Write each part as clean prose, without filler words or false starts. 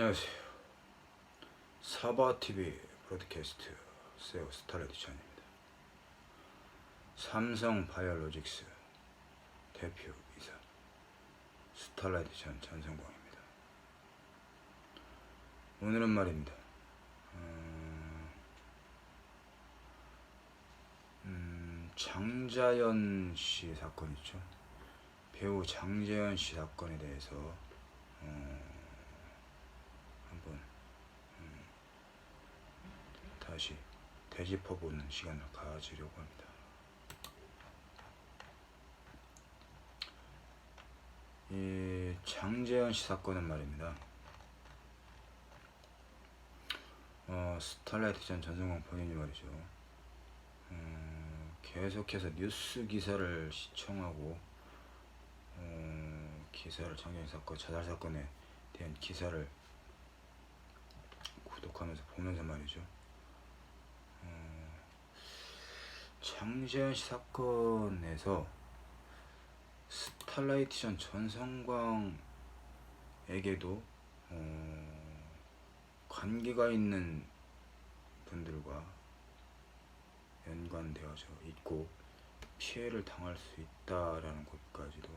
안녕하세요. 사바TV 브로드캐스트 SEO 스타레디션입니다. 삼성 바이오로직스 대표이사 스타레디션 전성광입니다. 오늘은 말입니다. 장자연 씨 사건 있죠. 배우 장자연 씨 사건에 대해서 한번 다시 되짚어보는 시간을 가지려고 합니다. 이 장자연 씨 사건은 말입니다. 스타라이트전 전성광 본인이 말이죠. 계속해서 뉴스 기사를 시청하고 기사를 장자연 사건, 자살 사건에 대한 기사를 구독하면서 보면서 말이죠. 장자연 씨 사건에서 스타라이트전 전성광에게도 관계가 있는 분들과 연관되어져 있고 피해를 당할 수 있다라는 것까지도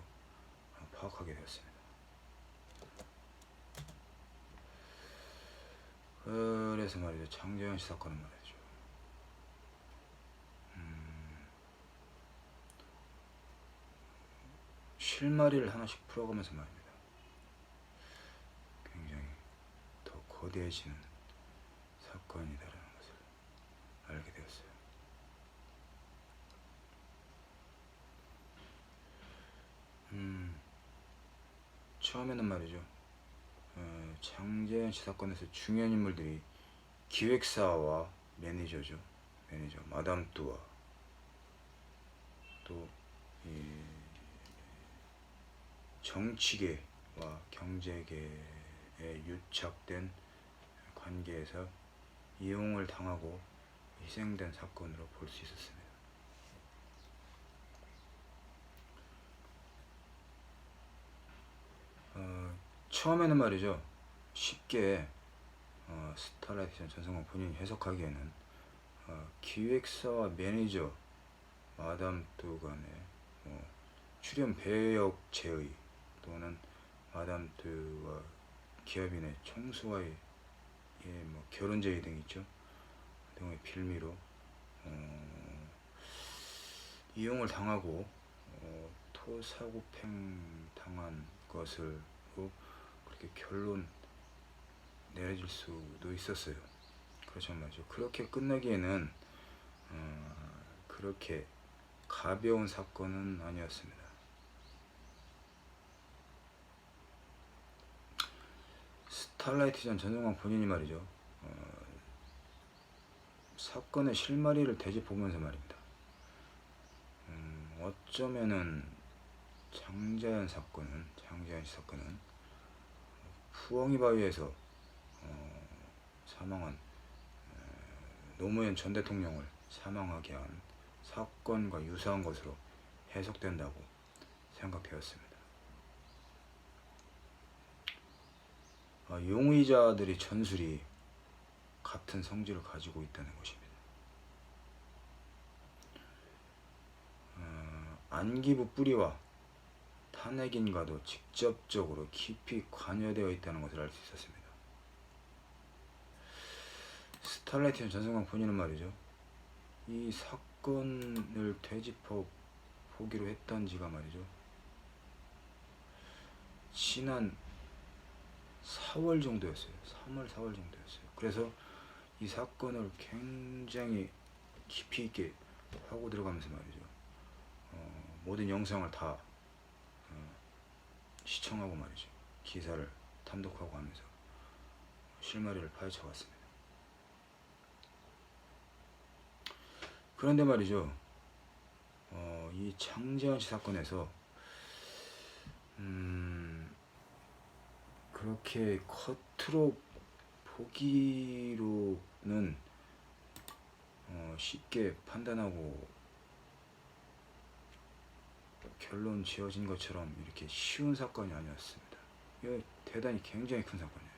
파악하게 되었습니다. 그래서 말이죠. 장자연 씨 사건은 말이죠. 실마리를 하나씩 풀어가면서 말입니다. 굉장히 더 거대해지는 사건이다라는 것을 알게 되었어요. 처음에는 말이죠. 장자연 씨 사건에서 중요한 인물들이 기획사와 매니저죠. 매니저 마담 뚜와 또 정치계와 경제계에 유착된 관계에서 이용을 당하고 희생된 사건으로 볼 수 있었습니다. 처음에는 말이죠. 쉽게 스타라이트전 전성광 본인이 해석하기에는 기획사와 매니저 마담 뚜 간의 출연 배역 제의 또는 마담 뚜와 기업인의 총수와의 결혼 제의 등 있죠. 등의 빌미로 이용을 당하고 토사구팽 당한 것으로 그렇게 결론 내려질 수도 있었어요. 그렇죠 말이죠. 그렇게 끝나기에는 그렇게 가벼운 사건은 아니었습니다. 스타라이트전 전성광 본인이 말이죠. 사건의 실마리를 되짚어보면서 말입니다. 어쩌면은 장자연 씨 사건은 푸엉이 바위에서 사망한 노무현 전 대통령을 사망하게 한 사건과 유사한 것으로 해석된다고 생각되었습니다. 용의자들의 전술이 같은 성질을 가지고 있다는 것입니다. 안기부 뿌리와 탄핵인과도 직접적으로 깊이 관여되어 있다는 것을 알 수 있었습니다. 스타라이트전 전성광 본인은 말이죠. 이 사건을 되짚어 보기로 했던 지가 말이죠. 지난 4월 정도였어요. 3월, 4월 정도였어요. 그래서 이 사건을 굉장히 깊이 있게 하고 들어가면서 말이죠. 모든 영상을 다 시청하고 말이죠. 기사를 탐독하고 하면서 실마리를 파헤쳐 갔습니다. 그런데 말이죠. 이 장자연 씨 사건에서 그렇게 겉으로 보기로는 쉽게 판단하고 결론 지어진 것처럼 이렇게 쉬운 사건이 아니었습니다. 이거 대단히 굉장히 큰 사건이에요.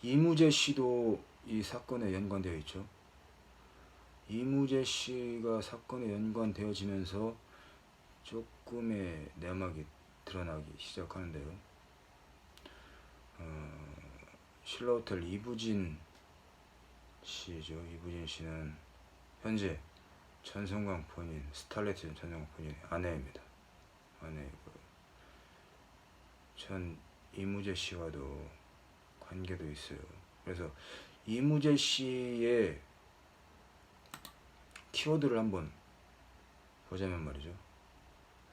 이무재 씨도 이 사건에 연관되어 있죠. 이무재 씨가 사건에 연관되어지면서 조금의 내막이 드러나기 시작하는데요. 신라호텔 이부진 씨죠. 이부진 씨는 현재 전성광 본인, 스타일리스트 전성광 본인의 아내입니다. 아내이고요. 전 이무재 씨와도 관계도 있어요. 그래서 이무재 씨의 키워드를 한번 보자면 말이죠.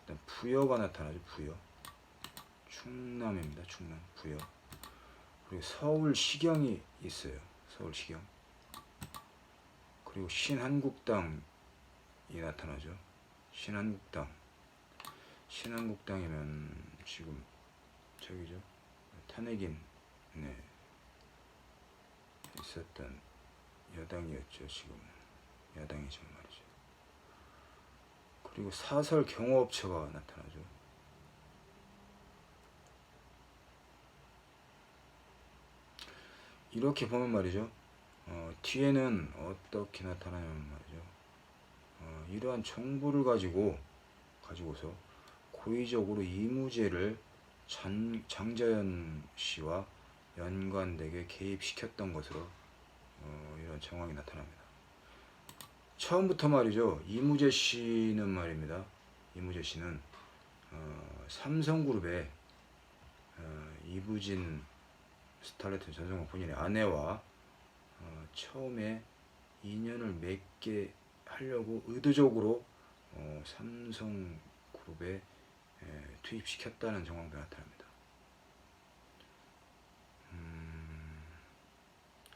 일단 부여가 나타나죠. 부여. 충남입니다. 충남 부여. 그리고 서울시경이 있어요. 서울시경. 그리고 신한국당이 나타나죠. 신한국당. 신한국당이면 지금 저기죠. 탄핵인 있었던 여당이었죠. 지금 야당이죠 말이죠. 그리고 사설 경호업체가 나타나죠. 이렇게 보면 말이죠. 뒤에는 어떻게 나타나냐면 말이죠. 이러한 정보를 가지고서 고의적으로 이무재를 장자연 씨와 연관되게 개입시켰던 것으로 이런 정황이 나타납니다. 처음부터 말이죠. 이무재 씨는 말입니다. 이무재 씨는 삼성그룹의 이부진 스타일리스트 전성광 본인의 아내와 처음에 인연을 맺게 하려고 의도적으로 삼성그룹에 투입시켰다는 정황도 나타납니다.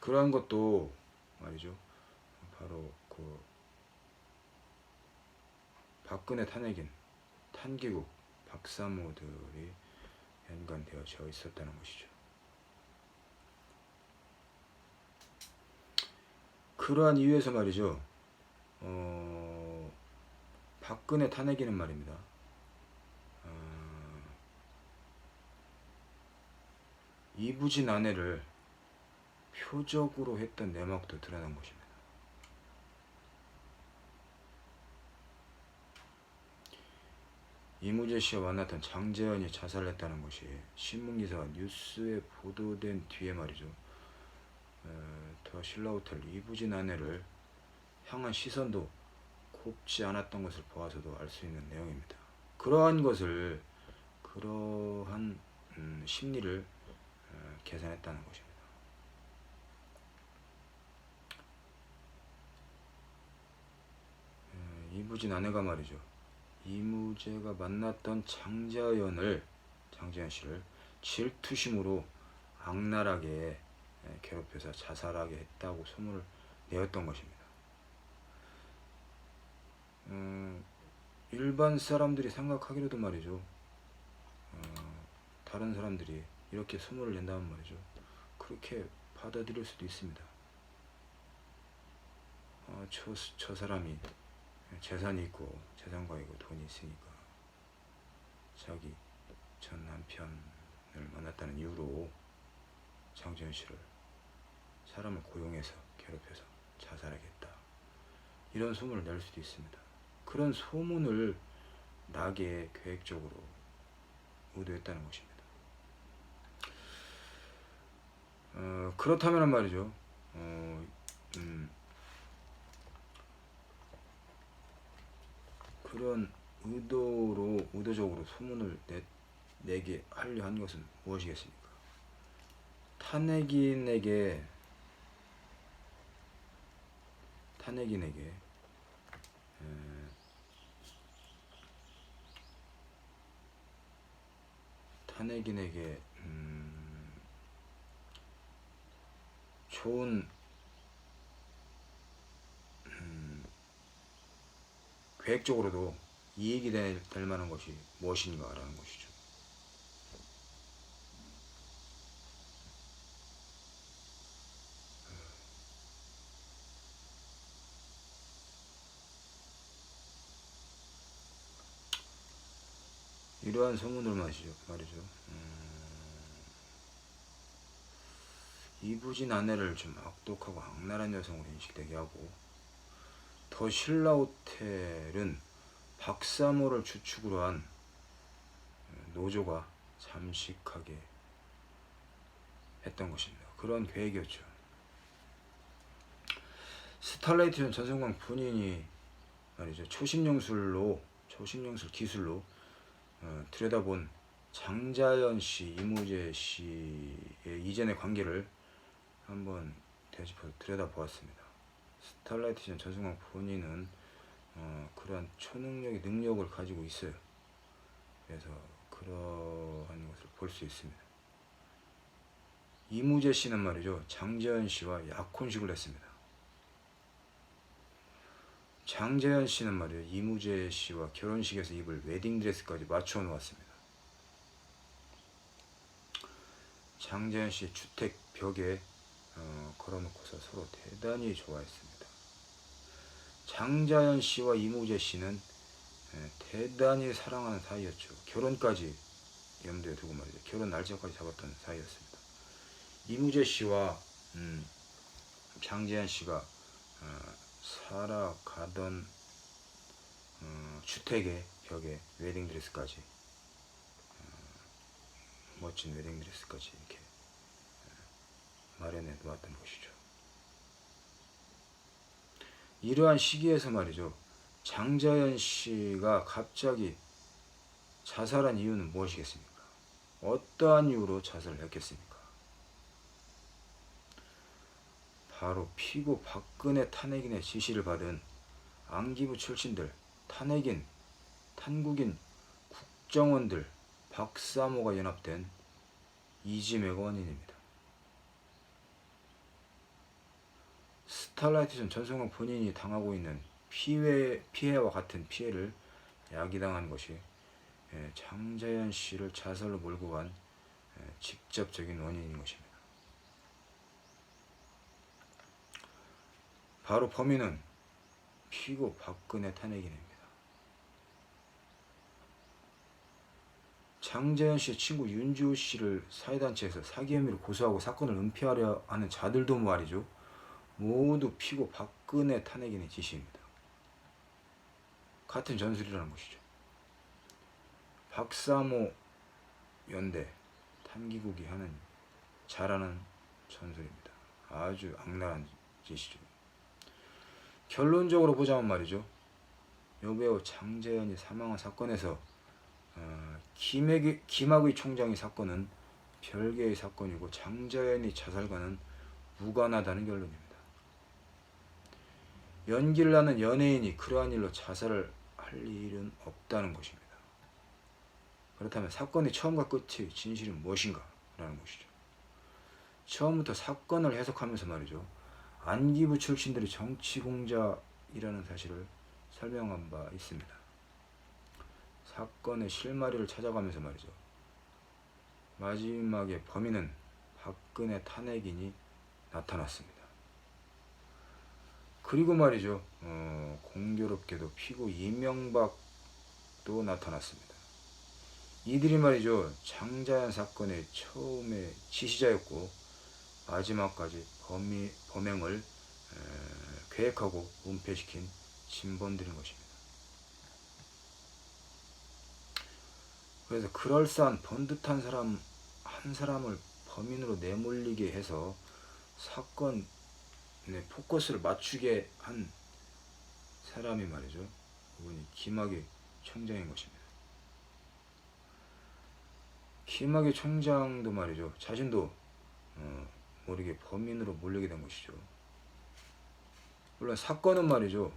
그러한 것도 말이죠. 바로 그 박근혜 탄핵인 탄기국 박사모들이 연관되어져 있었다는 것이죠. 그러한 이유에서 말이죠. 박근혜 탄핵인은 말입니다. 이부진 아내를 표적으로 했던 내막도 드러난 것입니다. 이무재 씨와 만났던 장재현이 자살했다는 것이 신문기사와 뉴스에 보도된 뒤에 말이죠. 더 신라호텔 이부진 아내를 향한 시선도 곱지 않았던 것을 보아서도 알 수 있는 내용입니다. 그러한 심리를 계산했다는 것입니다. 이부진 아내가 말이죠. 이무재가 만났던 장자연 씨를 질투심으로 악랄하게 괴롭혀서 자살하게 했다고 소문을 내었던 것입니다. 일반 사람들이 생각하기로도 말이죠. 다른 사람들이 이렇게 소문을 낸다면 말이죠. 그렇게 받아들일 수도 있습니다. 저 사람이 재산이 있고 재산과 있고 돈이 있으니까 자기 전 남편을 만났다는 이유로 장재현 씨를 사람을 고용해서 괴롭혀서 자살하겠다. 이런 소문을 낼 수도 있습니다. 그런 소문을 나게 계획적으로 의도했다는 것입니다. 그렇다면 말이죠. 그런 의도적으로 소문을 내게 하려 한 것은 무엇이겠습니까? 탄핵인에게 좋은 계획적으로도 이익이 될 만한 것이 무엇인가라는 것이죠. 이러한 소문을 말이죠. 이부진 아내를 좀 악독하고 악랄한 여성으로 인식되게 하고, 더 신라호텔은 박사모를 주축으로 한 노조가 잠식하게 했던 것입니다. 그런 계획이었죠. 스타라이트 전성광 본인이 말이죠, 초심영술 기술로 들여다본 장자연 씨, 이무재 씨의 이전의 관계를 한번 되짚어 들여다보았습니다. 스타라이트 전성광 본인은 그러한 초능력의 능력을 가지고 있어요. 그래서 그러한 것을 볼 수 있습니다. 이무재 씨는 말이죠, 장자연 씨와 약혼식을 했습니다. 장자연 씨는 말이죠, 이무재 씨와 결혼식에서 입을 웨딩드레스까지 맞춰 놓았습니다. 장자연 씨의 주택 벽에 걸어놓고서 서로 대단히 좋아했습니다. 장자연 씨와 이무재 씨는 대단히 사랑하는 사이였죠. 결혼까지 염두에 두고 말이죠, 결혼 날짜까지 잡았던 사이였습니다. 이무재 씨와 장자연 씨가 살아가던 주택의 벽에 웨딩드레스까지, 멋진 웨딩드레스까지 이렇게 마련해 놓았던 것이죠. 이러한 시기에서 말이죠, 장자연 씨가 갑자기 자살한 이유는 무엇이겠습니까? 어떠한 이유로 자살을 했겠습니까? 바로 피고 박근혜 탄핵인의 지시를 받은 안기부 출신들, 탄핵인, 탄국인, 국정원들, 박사모가 연합된 이지매가 원인입니다. 스타라이트 전성광 본인이 당하고 있는 피해와 같은 피해를 야기당한 것이 장자연 씨를 자살로 몰고 간 직접적인 원인인 것입니다. 바로 범인은 피고 박근혜 탄핵인입니다. 장자연 씨의 친구 윤지호 씨를 사회단체에서 사기 혐의로 고소하고 사건을 은폐하려 하는 자들도 말이죠, 모두 피고 박근혜 탄핵인의 지시입니다. 같은 전술이라는 것이죠. 박사모 연대 탄기국이 하는 잘하는 전술입니다. 아주 악랄한 짓이죠. 결론적으로 보자면 말이죠, 여배우 장자연이 사망한 사건에서 김학의 총장의 사건은 별개의 사건이고 장자연이 자살과는 무관하다는 결론입니다. 연기를 하는 연예인이 그러한 일로 자살을 할 일은 없다는 것입니다. 그렇다면 사건의 처음과 끝의 진실이 무엇인가 라는 것이죠. 처음부터 사건을 해석하면서 말이죠, 안기부 출신들이 정치공작이라는 사실을 설명한 바 있습니다. 사건의 실마리를 찾아가면서 말이죠, 마지막에 범인은 박근혜 탄핵인이 나타났습니다. 그리고 말이죠, 공교롭게도 피고 이명박도 나타났습니다. 이들이 말이죠, 장자연 사건의 처음에 지시자였고 마지막까지 범행을 계획하고 은폐시킨 진범들인 것입니다. 그래서 그럴싸한 번듯한 사람 한 사람을 범인으로 내몰리게 해서 사건의 포커스를 맞추게 한 사람이 말이죠, 그분이 김학의 총장인 것입니다. 김학의 총장도 말이죠, 자신도 모르게 범인으로 몰리게 된 것이죠. 물론 사건은 말이죠,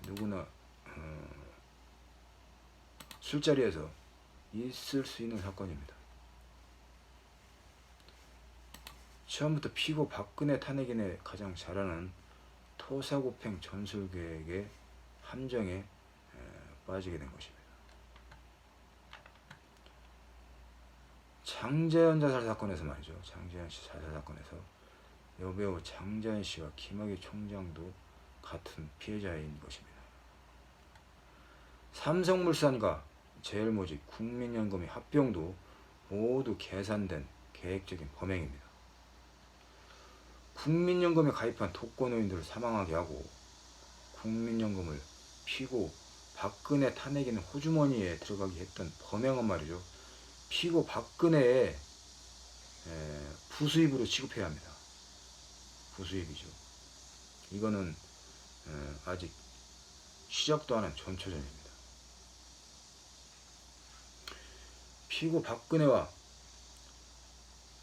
누구나 술자리에서 있을 수 있는 사건입니다. 처음부터 피고 박근혜 탄핵인의 가장 잘하는 토사구팽 전술계획의 함정에 빠지게 된 것입니다. 장자연 자살 사건에서 말이죠, 장자연 씨 자살 사건에서 여배우 장자연 씨와 김학의 총장도 같은 피해자인 것입니다. 삼성물산과 제일모직, 국민연금의 합병도 모두 계산된 계획적인 범행입니다. 국민연금에 가입한 독거노인들을 사망하게 하고 국민연금을 피고 박근혜 탄핵에는 호주머니에 들어가게 했던 범행은 말이죠. 피고 박근혜의 부수입으로 취급해야 합니다. 부수입이죠. 이거는 아직 시작도 안 한 전초전입니다. 피고 박근혜와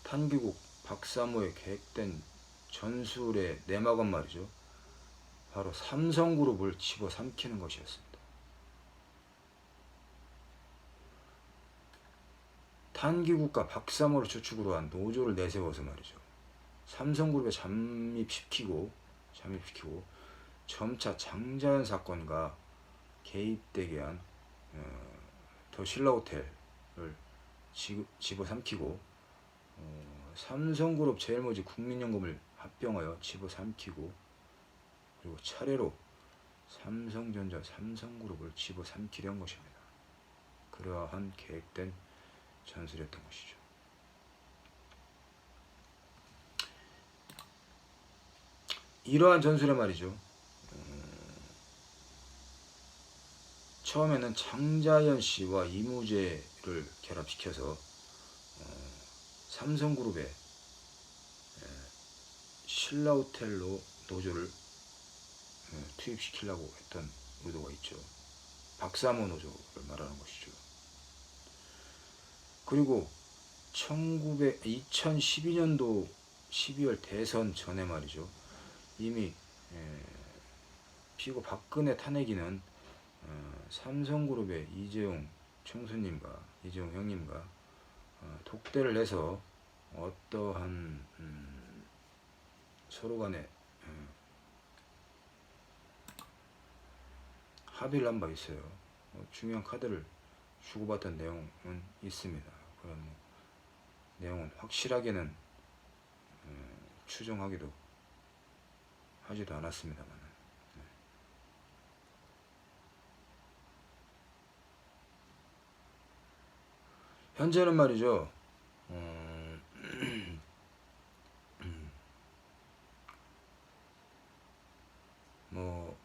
탄기국 박사모의 계획된 전술의 내막은 말이죠. 바로 삼성그룹을 집어삼키는 것이었습니다. 탄기국과 박사모를 주축으로 한 노조를 내세워서 말이죠. 삼성그룹에 잠입시키고 점차 장자연 사건과 개입되게 한 더 신라호텔을 집어삼키고 삼성그룹 제일모직 국민연금을 합병하여 집어삼키고 그리고 차례로 삼성전자 삼성그룹을 집어삼키려 한 것입니다. 그러한 계획된 전술이었던 것이죠. 이러한 전술에 말이죠. 처음에는 장자연 씨와 이무재를 결합시켜서 삼성그룹의 신라호텔로 노조를 투입시키려고 했던 의도가 있죠. 박사모 노조를 말하는 것이죠. 그리고 2012년도 12월 대선 전에 말이죠. 이미 피고 박근혜 탄핵이는 삼성그룹의 이재용 총수님과 이재용 형님과 독대를 해서 어떠한 서로 간에 합의를 한 바 있어요. 중요한 카드를 주고받던 내용은 있습니다. 그런 내용은 확실하게는 추정하기도 하지도 않았습니다만 현재는 말이죠.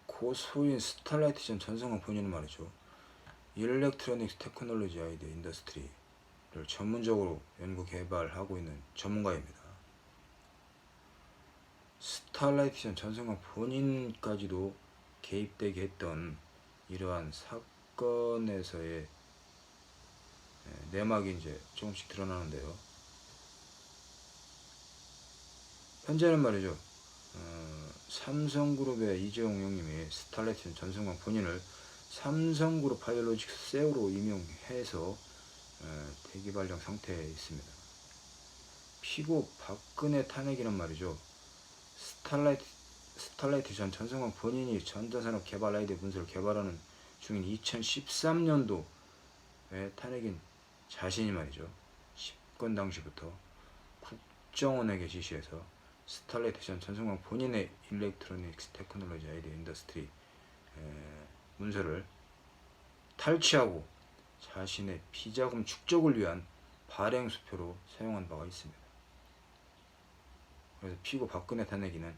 고소인 스타라이트전 전성환 본인은 말이죠. 일렉트로닉스 테크놀로지 아이디어 인더스트리를 전문적으로 연구 개발하고 있는 전문가입니다. 스타라이트전 전성환 본인까지도 개입되게 했던 이러한 사건에서의 내막이 이제 조금씩 드러나는데요. 현재는 말이죠. 삼성그룹의 이재용 형님이 스타라이트 전성광 본인을 삼성그룹 바이오로직스 CEO로 임용해서 대기 발령 상태에 있습니다. 피고 박근혜 탄핵이란 말이죠. 스타라이트 전 전성광 본인이 전자산업 개발 아이디어 문서를 개발하는 중인 2013년도에 탄핵인 자신이 말이죠. 집권 당시부터 국정원에게 지시해서 스타라이트 전 전성광 본인의 일렉트로닉스 테크놀로지 아이디어 인더스트리 문서를 탈취하고 자신의 비자금 축적을 위한 발행 수표로 사용한 바가 있습니다. 그래서 피고 박근혜 탄핵이는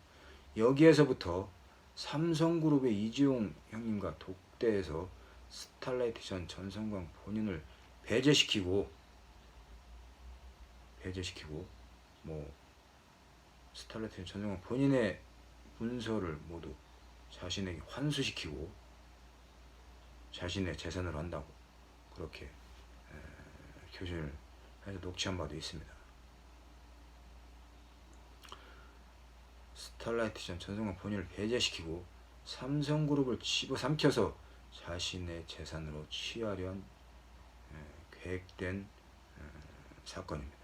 여기에서부터 삼성그룹의 이재용 형님과 독대해서 스타라이트 전 전성광 본인을 배제시키고 스타라이트 전성광 본인의 문서를 모두 자신에게 환수시키고 자신의 재산으로 한다고 그렇게 교신을 해서 녹취한 바도 있습니다. 스타라이트 전 전성광 본인을 배제시키고 삼성그룹을 집어삼켜서 자신의 재산으로 취하려 한 계획된 사건입니다.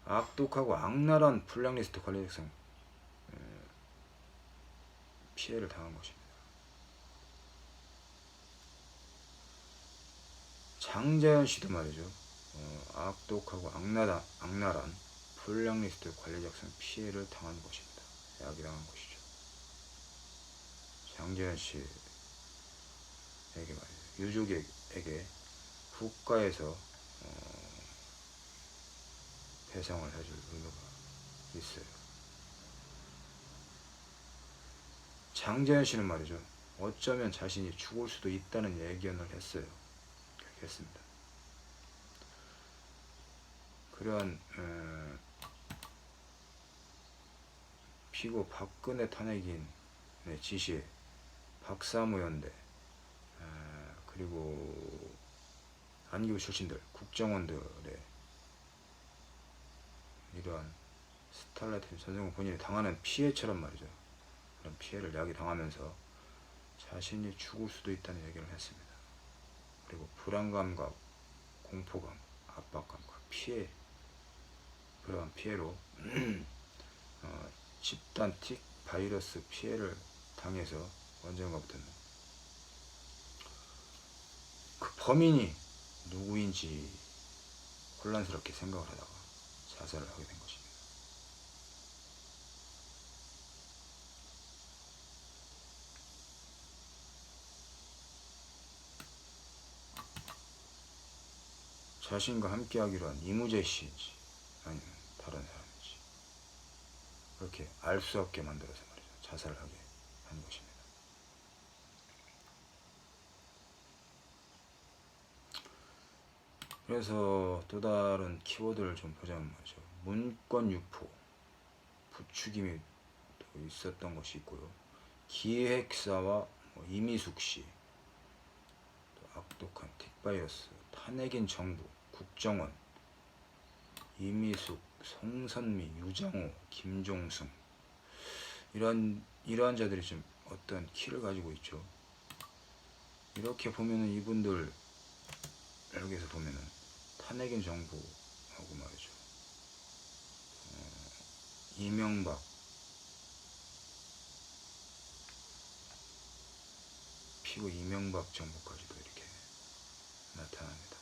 악독하고 악랄한 블랙리스트 관리작성 피해를 당한 것입니다. 장자연 씨도 말이죠. 악독하고 악랄한 블랙리스트 관리작성 피해를 당한 것입니다. 야기당한 것이죠. 장자연 씨에게 말이죠. 유족에게 국가에서 배상을 해줄 의무가 있어요. 장재현 씨는 말이죠. 어쩌면 자신이 죽을 수도 있다는 예견을 했어요. 그렇게 했습니다. 그러한 피고 박근혜 탄핵인의 지시에 박사모 연대 그리고 안기부 출신들 국정원들의 이러한 스탈라이트 전성훈 본인이 당하는 피해처럼 말이죠. 그런 피해를 야기당하면서 자신이 죽을 수도 있다는 얘기를 했습니다. 그리고 불안감과 공포감, 압박감과 피해, 그러한 피해로 집단 틱 바이러스 피해를 당해서 언젠가부터는 그 범인이 누구인지 혼란스럽게 생각을 하다가 자살을 하게 된 것입니다. 자신과 함께하기로 한 이무재 씨인지 아니면 다른 사람인지 그렇게 알 수 없게 만들어서 말이죠. 자살을 하게 한 것입니다. 그래서 또 다른 키워드를 좀 보자면 말이죠. 문건 유포, 부추김이 또 있었던 것이 있고요. 기획사와 이미숙 씨, 또 악독한 틱바이러스, 탄핵인 정부, 국정원, 이미숙, 송선미, 유장호, 김종승 이러한 자들이 좀 어떤 키를 가지고 있죠. 이렇게 보면은 이분들 여기서 보면은 탄핵인 정부하고 말이죠. 이명박, 피고 이명박 정부까지도 이렇게 나타납니다.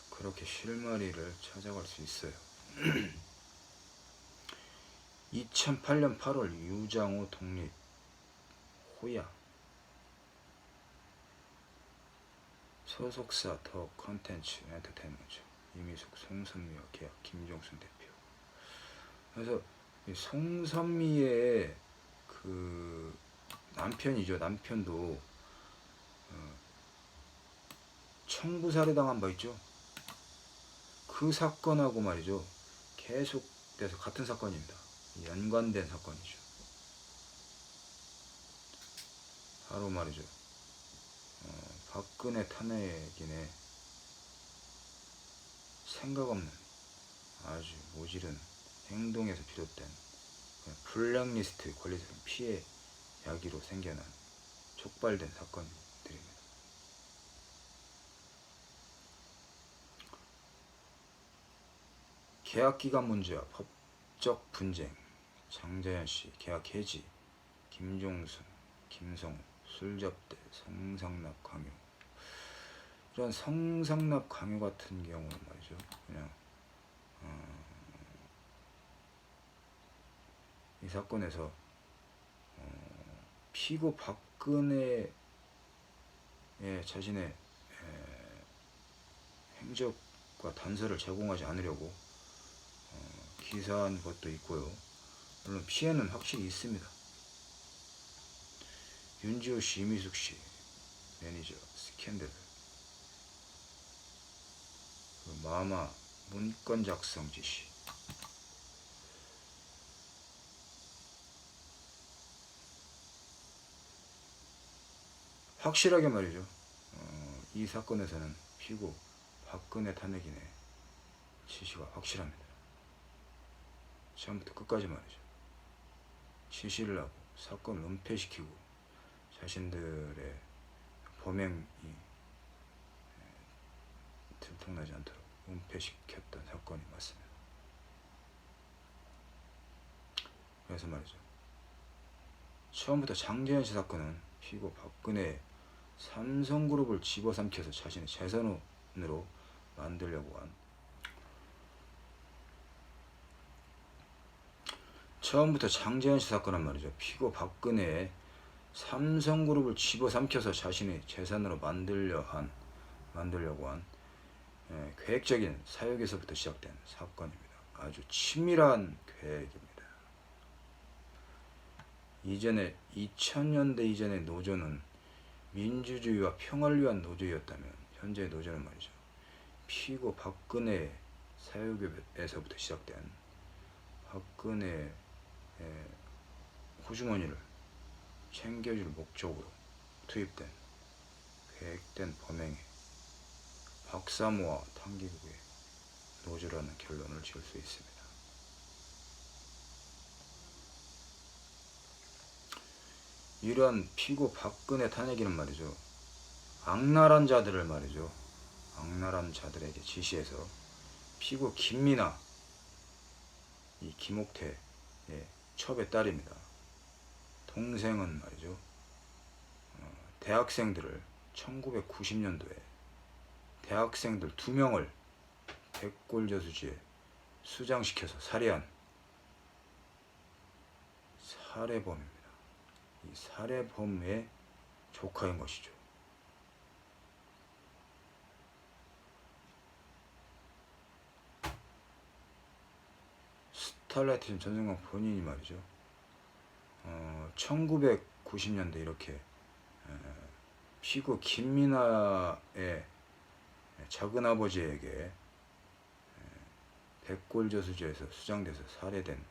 그렇게 실마리를 찾아갈 수 있어요. 2008년 8월 유장호 독립 호야 소속사 더 컨텐츠 엔터테인먼트 이미숙 송선미와 계약 김종순 대표. 그래서 이 송선미의 그 남편이죠. 남편도 청부살해당한 바 있죠. 그 사건하고 말이죠. 계속돼서 같은 사건입니다. 연관된 사건이죠. 바로 말이죠. 박근혜 탄핵인의 생각 없는 아주 모질은 행동에서 비롯된 블랙리스트 권리상 피해 야기로 생겨난 촉발된 사건들입니다. 계약기간 문제와 법적 분쟁, 장자연씨 계약 해지, 김종순, 김성우, 술접대, 성상납 강요. 이런 성상납 강요 같은 경우는 말이죠. 그냥 이 사건에서 피고 박근혜의 자신의 행적과 단서를 제공하지 않으려고 기사한 것도 있고요. 물론 피해는 확실히 있습니다. 윤지호 씨, 이미숙 씨 매니저 스캔들, 마마 문건 작성 지시, 확실하게 말이죠. 이 사건에서는 피고 박근혜 탄핵인의 지시가 확실합니다. 처음부터 끝까지 말이죠. 지시를 하고 사건을 은폐시키고 자신들의 범행이 들통나지 않도록 은폐시켰던 사건이 맞습니다. 그래서 말이죠. 처음부터 장재현 씨 사건은 피고 박근혜 삼성그룹을 집어삼켜서 자신의 재산으로 만들려고 한, 처음부터 장재현 씨 사건은 말이죠. 피고 박근혜의 삼성그룹을 집어삼켜서 자신의 재산으로 만들려 한 만들려고 한 계획적인 사역에서부터 시작된 사건입니다. 아주 치밀한 계획입니다. 이전에 2000년대 이전의 노조는 민주주의와 평화를 위한 노조였다면 현재의 노조는 말이죠, 피고 박근혜 사육에서부터 시작된 박근혜 호주머니를 챙겨줄 목적으로 투입된 계획된 범행에 박사모와 탄기국의 노조라는 결론을 지을 수 있습니다. 이러한 피고 박근혜 탄핵에는 말이죠, 악랄한 자들을 말이죠, 악랄한 자들에게 지시해서 피고 김미나, 이 김옥태의 첩의 딸입니다. 동생은 말이죠, 대학생들을 1990년도에 대학생들 2명을 백골저수지에 수장시켜서 살해한 살해범입니다. 이 살해범의 조카인 것이죠. 스탈라이트 전승광 본인이 말이죠, 1990년대 이렇게 피고 김미나의 작은아버지에게 백골저수지에서 수장돼서 살해된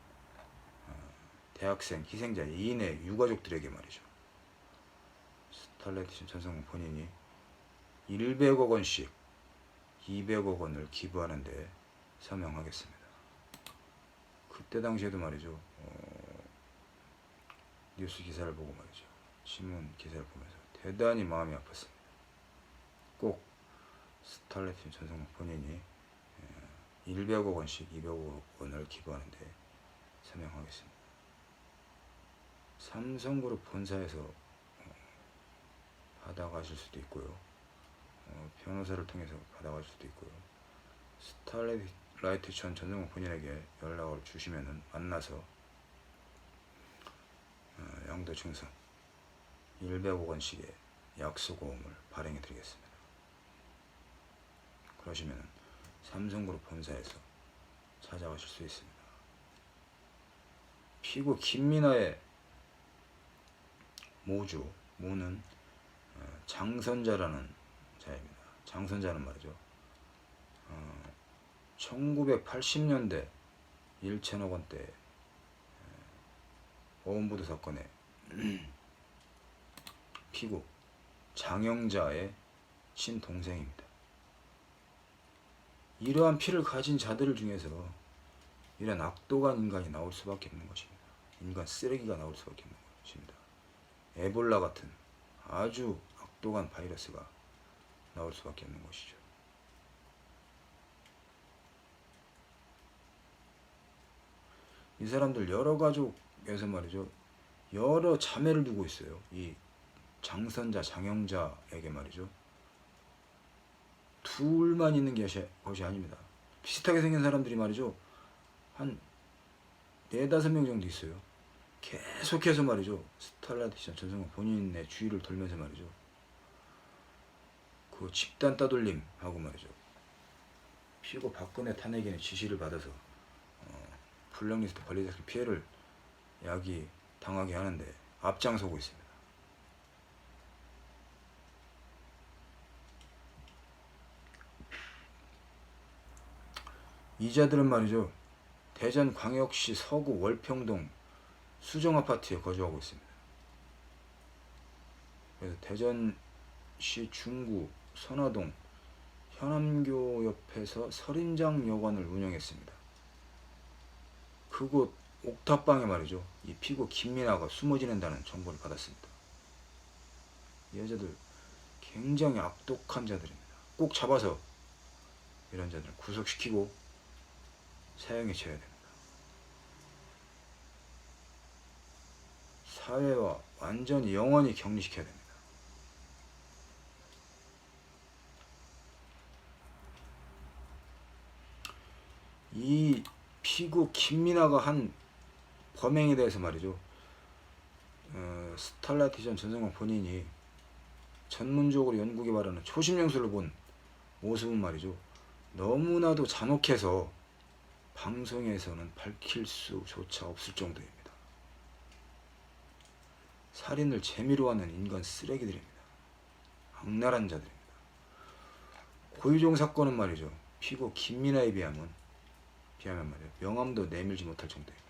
대학생 희생자 이인의 유가족들에게 말이죠, 스탈라이트 전승광 본인이 100억 원씩 200억 원을 기부하는 데 서명하겠습니다. 그때 당시에도 말이죠, 뉴스 기사를 보고 말이죠, 신문 기사를 보면서 대단히 마음이 아팠습니다. 꼭 스탈라이트 전승광 본인이 100억 원씩 200억 원을 기부하는데 서명하겠습니다. 삼성그룹 본사에서 받아가실 수도 있고요, 변호사를 통해서 받아가실 수도 있고요, 스탈라이트 전승광 본인에게 연락을 주시면은 만나서 양도 증서 100억 원씩의 약수고음을 발행해 드리겠습니다. 그러시면 삼성그룹 본사에서 찾아가실 수 있습니다. 피고 김미나의 모는 장선자라는 자입니다. 장선자는 말이죠, 1980년대 1천억 원대 오음부도 사건의 피고 장영자의 친동생입니다. 이러한 피를 가진 자들 중에서 이런 악독한 인간이 나올 수밖에 없는 것입니다. 인간 쓰레기가 나올 수밖에 없는 것입니다. 에볼라 같은 아주 악독한 바이러스가 나올 수밖에 없는 것이죠. 이 사람들 여러 가족에서 말이죠, 여러 자매를 두고 있어요. 이 장선자, 장영자에게 말이죠, 둘만 있는 것이 아닙니다. 비슷하게 생긴 사람들이 말이죠, 한 4-5명 정도 있어요. 계속해서 말이죠, 스탈라이트 전승광 본인의 주위를 돌면서 말이죠, 그 집단 따돌림하고 말이죠, 피고 박근혜 탄핵에는 지시를 받아서 블랙리스트 관리자들 피해를 야기 당하게 하는데 앞장서고 있습니다. 이자들은 말이죠, 대전광역시 서구 월평동 수정아파트에 거주하고 있습니다. 그래서 대전시 중구 선화동 현암교 옆에서 설인장 여관을 운영했습니다. 그곳 옥탑방에 말이죠, 이 피고 김미나가 숨어 지낸다는 정보를 받았습니다. 이 여자들 굉장히 악독한 자들입니다. 꼭 잡아서 이런 자들을 구속시키고 사형에 쳐야 됩니다. 사회와 완전히 영원히 격리시켜야 됩니다. 이 피고 김미나가 한 범행에 대해서 말이죠, 스탈라이트 전승광 본인이 전문적으로 연구 개발하는 초심영수를 본 모습은 말이죠. 너무나도 잔혹해서 방송에서는 밝힐 수조차 없을 정도입니다. 살인을 재미로 하는 인간 쓰레기들입니다. 악랄한 자들입니다. 고유종 사건은 말이죠. 피고 김민아에 비하면 말이죠. 명함도 내밀지 못할 정도입니다.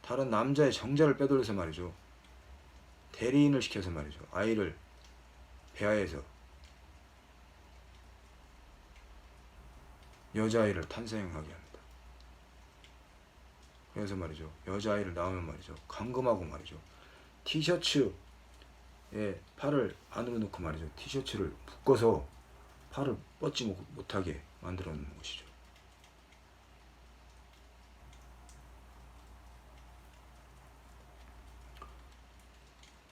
다른 남자의 정자를 빼돌려서 말이죠. 대리인을 시켜서 말이죠. 아이를 배아에서 여자아이를 탄생하게 합니다. 그래서 말이죠. 여자아이를 낳으면 말이죠. 감금하고 말이죠. 티셔츠에 팔을 안으로 넣고 말이죠. 티셔츠를 묶어서 팔을 뻗지 못하게 만들어 놓는 것이죠.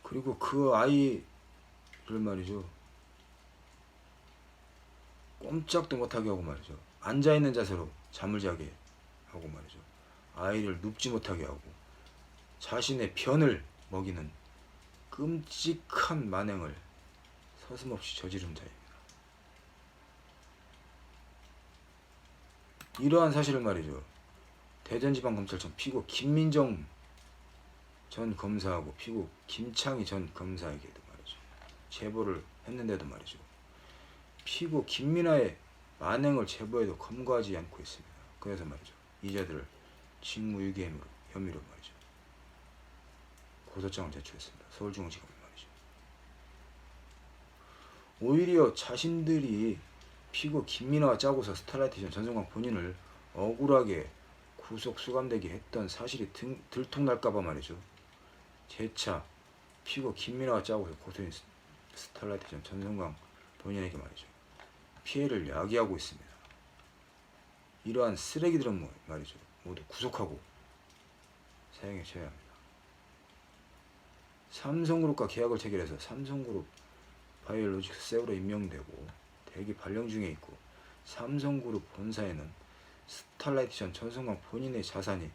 그리고 그 아이를 말이죠. 꼼짝도 못하게 하고 말이죠. 앉아있는 자세로 잠을 자게 하고 말이죠. 아이를 눕지 못하게 하고 자신의 변을 먹이는 끔찍한 만행을 서슴없이 저지른 자입니다. 이러한 사실을 말이죠. 대전지방검찰청 피고 김민정 전 검사하고 피고 김창희 전 검사에게도 말이죠. 제보를 했는데도 말이죠. 피고 김민아의 만행을 제보해도 검거하지 않고 있습니다. 그래서 말이죠. 이자들을 직무유기 혐의로 말이죠. 고소장을 제출했습니다. 서울중앙지검에 말이죠. 오히려 자신들이 피고 김민아와 짜고서 스타라이트 전성광 본인을 억울하게 구속 수감되게 했던 사실이 들통날까봐 말이죠. 재차 피고 김민아와 짜고서 고소인 스타라이트 전성광 본인에게 말이죠. 피해를 야기하고 있습니다. 이러한 쓰레기들은 말이죠. 모두 구속하고 사형에 처해야 합니다. 삼성그룹과 계약을 체결해서 삼성그룹 바이오로직스 세우로 임명되고 대기 발령 중에 있고 삼성그룹 본사에는 스타라이트 전 전성광 본인의 자산이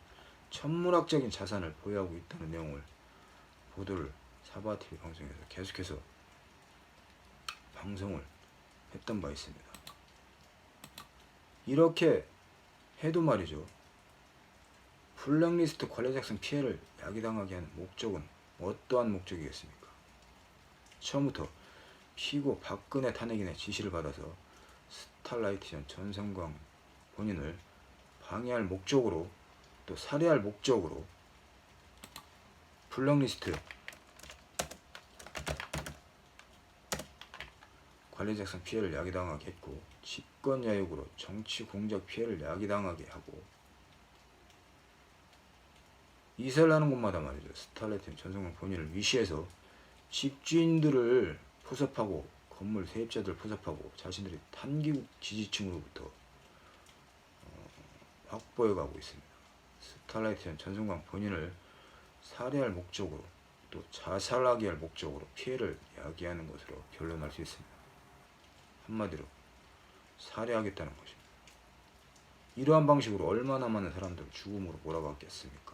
천문학적인 자산을 보유하고 있다는 내용을 보도를 사바TV 방송에서 계속해서 방송을 했던 바 있습니다. 이렇게 해도 말이죠. 블랙리스트 관례 작성 피해를 야기당하게 하는 목적은 어떠한 목적이겠습니까? 처음부터 피고 박근혜 탄핵인의 지시를 받아서 스타라이트 전 전성광 본인을 방해할 목적으로 또 살해할 목적으로 블랙리스트 관례 작성 피해를 야기당하게 했고 집권 야욕으로 정치 공작 피해를 야기당하게 하고 이사를 하는 곳마다 말이죠. 스타라이트 전성광 본인을 위시해서 집주인들을 포섭하고 건물 세입자들을 포섭하고 자신들이 탄기국 지지층으로부터 확보해가고 있습니다. 스타라이트 전성광 본인을 살해할 목적으로 또 자살하게 할 목적으로 피해를 야기하는 것으로 변론할 수 있습니다. 한마디로 살해하겠다는 것입니다. 이러한 방식으로 얼마나 많은 사람들을 죽음으로 몰아갔겠습니까?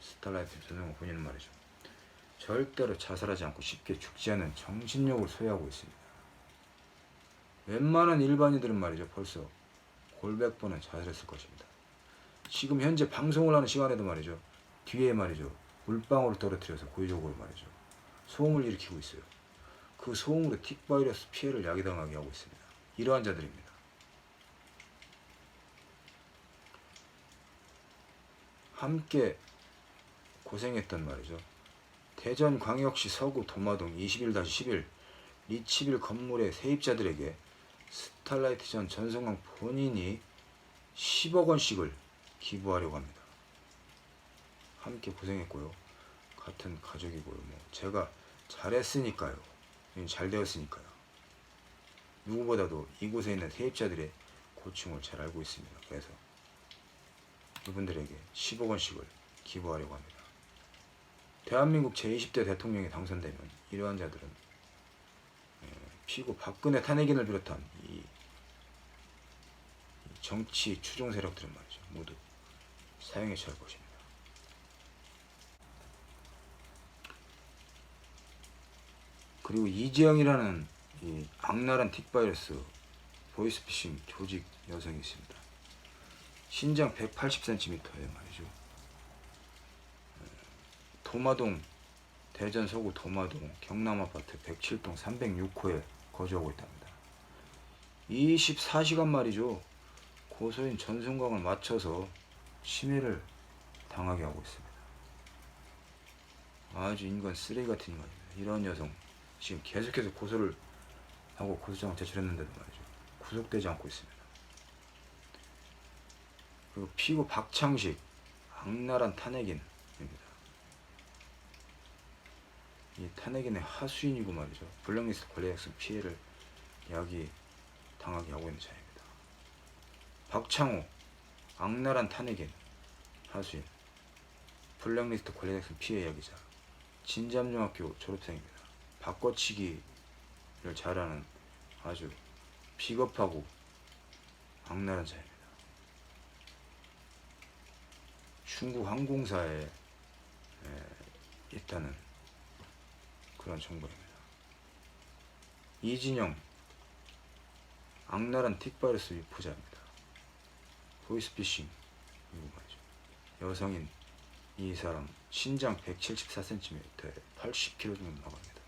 스타라이트 전성광 본인은 말이죠. 절대로 자살하지 않고 쉽게 죽지 않은 정신력을 소유하고 있습니다. 웬만한 일반인들은 말이죠. 벌써 골백 번은 자살했을 것입니다. 지금 현재 방송을 하는 시간에도 말이죠. 뒤에 말이죠. 물방울을 떨어뜨려서 고의적으로 말이죠. 소음을 일으키고 있어요. 그 소음으로 틱바이러스 피해를 야기당하게 하고 있습니다. 이러한 자들입니다. 함께 고생했던 말이죠. 대전광역시 서구 도마동 21-11 리치빌 건물의 세입자들에게 스타라이트 전 전성광 본인이 10억 원씩을 기부하려고 합니다. 함께 고생했고요. 같은 가족이고요. 제가 잘했으니까요. 잘 되었으니까요. 누구보다도 이곳에 있는 세입자들의 고충을 잘 알고 있습니다. 그래서 이분들에게 10억 원씩을 기부하려고 합니다. 대한민국 제20대 대통령이 당선되면 이러한 자들은 피고 박근혜 탄핵인을 비롯한 이 정치 추종 세력들은 말이죠. 모두 사형에 처할 것입니다. 그리고 이지영이라는 이 악랄한 틱바이러스 보이스피싱 조직 여성이 있습니다. 신장 180cm에 말이죠. 도마동, 대전 서구 도마동 경남아파트 107동 306호에 거주하고 있답니다. 24시간 말이죠. 고소인 전순광을 맞춰서 침해를 당하게 하고 있습니다. 아주 인간 쓰레기 같은 인간입니다. 이런 여성 지금 계속해서 고소를 하고 고소장을 제출했는데도 말이죠. 구속되지 않고 있습니다. 그리고 피고 박창식 악랄한 탄핵인입니다. 이 탄핵인의 하수인이고 말이죠. 블랙리스트 권리학습 피해를 야기 당하게 하고 있는 자입니다. 박창호 악랄한 탄핵인 하수인 블랙리스트 권리학습 피해 야기자 진잠중학교 졸업생입니다. 바꿔치기를 잘하는 아주 비겁하고 악랄한 자입니다. 중국 항공사에 있다는 그런 정보입니다. 이진영 악랄한 틱바이러스 유포자입니다. 보이스피싱 이거 말이죠. 여성인 이 사람 신장 174cm에 80kg 정도 나갑니다.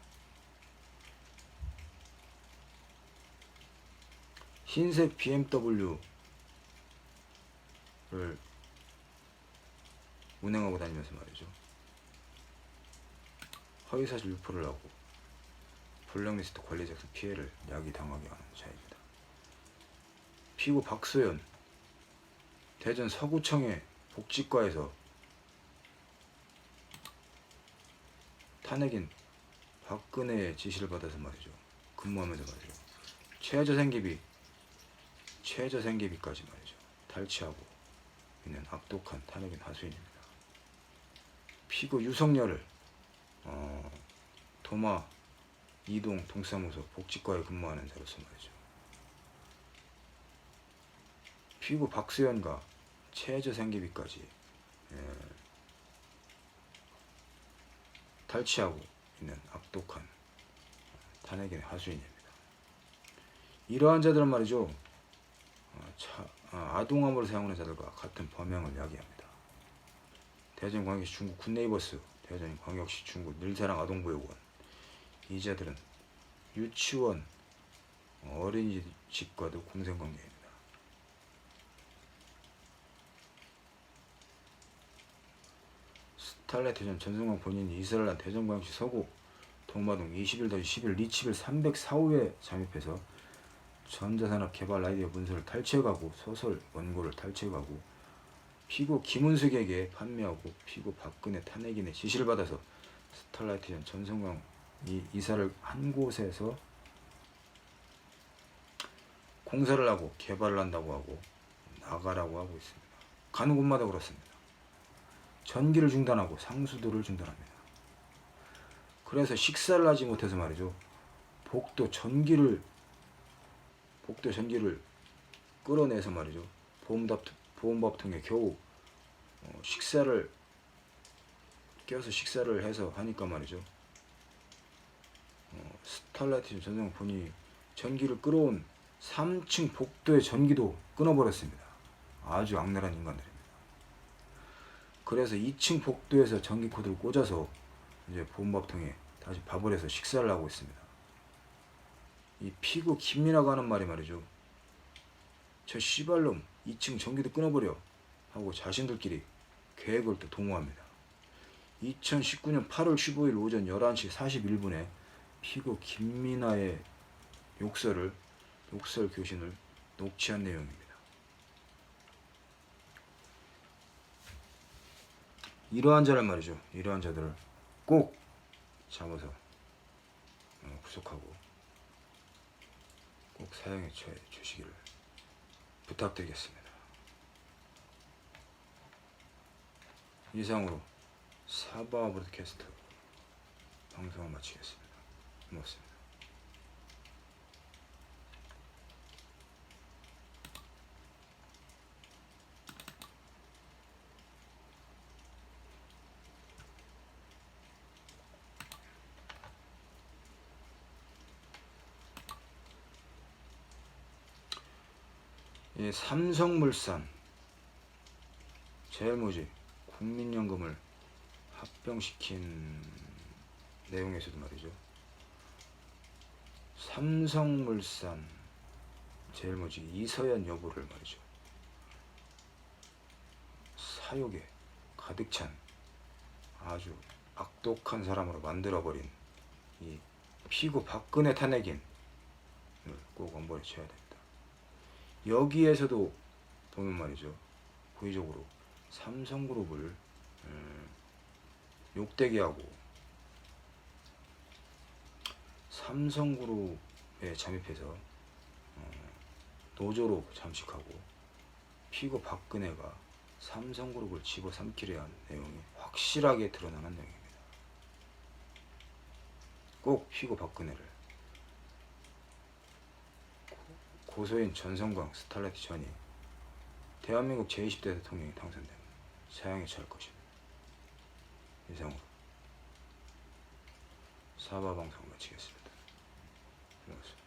흰색 BMW를 운행하고 다니면서 말이죠. 허위사실 유포를 하고 블랙리스트 관리자들 피해를 야기당하게 하는 자입니다. 피고 박소연 대전 서구청의 복지과에서 탄핵인 박근혜의 지시를 받아서 말이죠. 근무하면서 말이죠. 최저생계비까지 말이죠. 탈취하고 있는 악독한 탄핵인 하수인입니다. 피고 유성열을 도마 이동 동사무소 복지과에 근무하는 자로서 말이죠. 피고 박수연과 최저생계비까지 탈취하고 있는 악독한 탄핵인의 하수인입니다. 이러한 자들은 말이죠. 아동암호를 사용하는 자들과 같은 범행을 야기합니다. 대전광역시 중구 굿네이버스, 대전광역시 중구 늘사랑 아동보육원. 이 자들은 유치원, 어린이집과도 공생관계입니다. 스탈렛 대전 전승광 본인이 이사를 한 대전광역시 서구 동마동 21-11 리치빌 304호에 잠입해서 전자산업 개발 아이디어 문서를 탈취해가고 소설 원고를 탈취해가고 피고 김은숙에게 판매하고 피고 박근혜 탄핵인의 지시를 받아서 스탈라이트 전 전성광 이사를 한 곳에서 공사를 하고 개발을 한다고 하고 나가라고 하고 있습니다. 가는 곳마다 그렇습니다. 전기를 중단하고 상수도를 중단합니다. 그래서 식사를 하지 못해서 말이죠. 복도 전기를 끌어내서 말이죠. 보온밥통에 겨우 식사를 해서 하니까 말이죠. 스탈라이트 전성 본인이 전기를 끌어온 3층 복도의 전기도 끊어버렸습니다. 아주 악랄한 인간들입니다. 그래서 2층 복도에서 전기 코드를 꽂아서 이제 보온밥통에 다시 밥을 해서 식사를 하고 있습니다. 이 피고 김민아가 하는 말이 말이죠. 저 씨발놈 2층 전기도 끊어버려 하고 자신들끼리 계획을 또 도모합니다. 2019년 8월 15일 오전 11시 41분에 피고 김민아의 욕설 교신을 녹취한 내용입니다. 이러한 자들을 꼭 잡아서 구속하고 꼭 사형에 처해 주시기를 부탁드리겠습니다. 이상으로 사바 브로드캐스트 방송을 마치겠습니다. 고맙습니다. 이 삼성물산 제일모직 국민연금을 합병시킨 내용에서도 말이죠. 삼성물산 제일모직 이서연 여부를 말이죠. 사욕에 가득 찬 아주 악독한 사람으로 만들어버린 이 피고 박근혜 탄핵인을 꼭 엄벌에 쳐야 됩니다. 여기에서도 보면 말이죠. 고의적으로 삼성그룹을 욕되게 하고 삼성그룹에 잠입해서 노조로 잠식하고 피고 박근혜가 삼성그룹을 집어삼키려 한 내용이 확실하게 드러나는 내용입니다. 꼭 피고 박근혜를 고소인 전성광 스탈라이트 전이 대한민국 제20대 대통령이 당선되면 사형에 처할 것입니다. 이상으로 사바방송 마치겠습니다. 고맙습니다.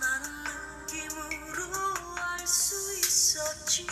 나는 느낌으로 알 수 있었지.